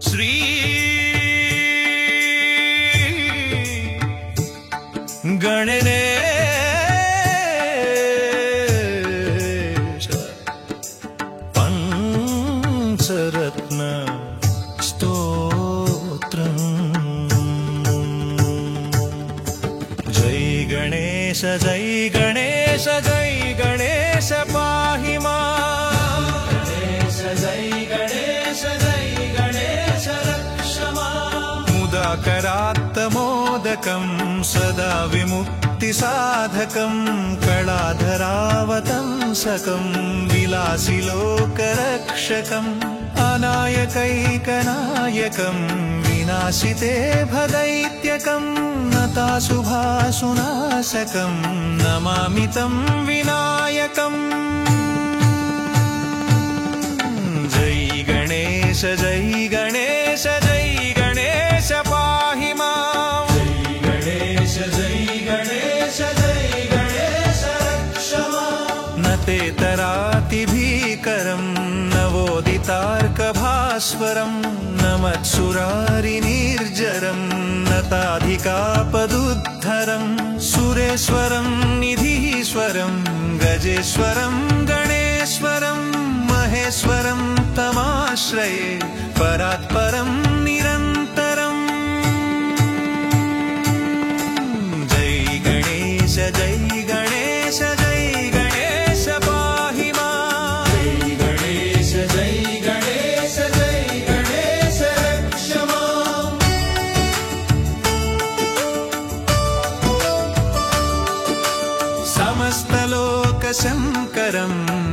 श्री गणेश पंचरत्न स्तोत्रम्। जय गणेश जय गणेश जय गणेश पाहि मां। गणेश जय गणेश जय गणेश रक्ष मां। मुदाकरात्तमोदकं सदा विमुक्तिसाधकं कलाधरावतंसकं विलासि लोकरक्षकम् अनायकैकनायकं विनाशिते भदैत्यकं नताशुभासुनाशकं नमामि तं विनायकम्। जय गणेश जय गणेश जय गणेश पाहि मां। जय गणेश जय गणेश जय गणेश रक्ष मां। न ते तरातिभीकरं नवोदितार्कभास्वरं न मत्सुरारिनिर्जरं नताधिकापदुद्धरं सुरेश्वरं निधीश्वरं गजेश्वरं गणेश्वरं महेश्वरं तमाश्रये परात्परं निरन्तरम्। जय गणेश जय गणेश जय गणेश पाहि मां। जय गणेश जय गणेश जय गणेश रक्ष मां। समस्तलोकशङ्करं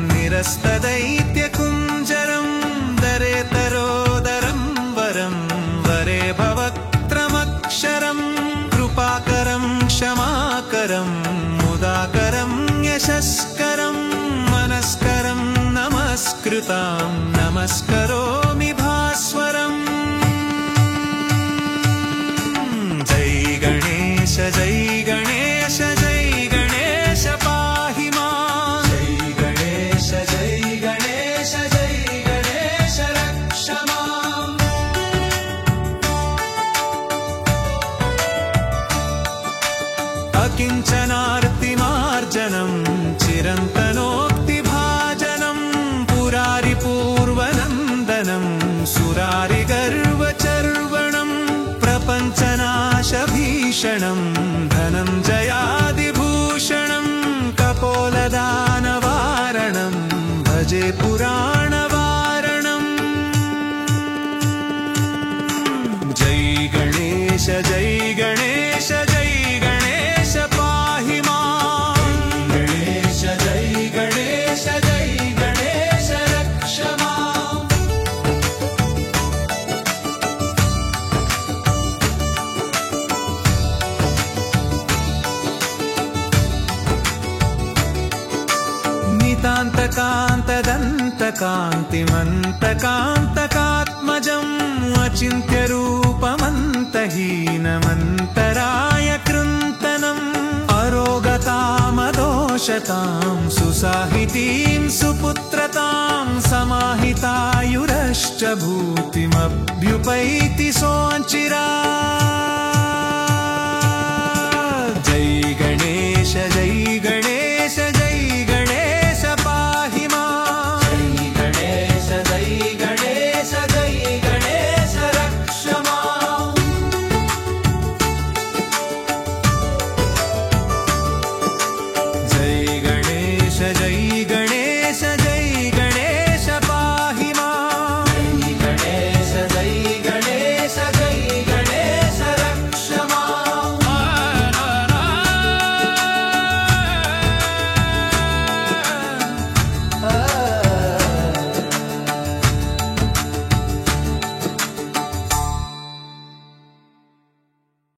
निरस्तदैत्यकुञ्जरं दरेतरोदरं वरं वरे भवक्त्रमक्षरं कृपाकरं क्षमाकरं मुदाकरं यशस्करं मनस्करं नमस्कृतां नमस्करोमि भास्वरम्। जय गणेश जय गणेश जय गणेश पाहि मां। जय गणेश जय गणेश जय गणेश रक्ष मां। अकिञ्चनार्तिमार्जनं चिरन्तनोक्तिभाजनं पुरारिपूर्वनन्दनं सुरारिगर्वचर्वणं प्रपञ्चनाशभीषणं धनञ्जयादिभूषणं कपोलदानवारणं भजे पुराणवारणम्। जय गणेश जय गणेश जय गणेश पाहि मां। गणेश जय गणेश जय गणेश रक्ष मां। नितान्तकान्तदन्तकान्तिमन्तकान्तकात्मजम् अचिन्त्यरूपमन्तहीनमन्तराय कृन्तनम् अरोगतामदोषतां सुसाहितीं सुपुत्रतां समाहितायुरश्च भूतिमभ्युपैति सोऽचिरात्।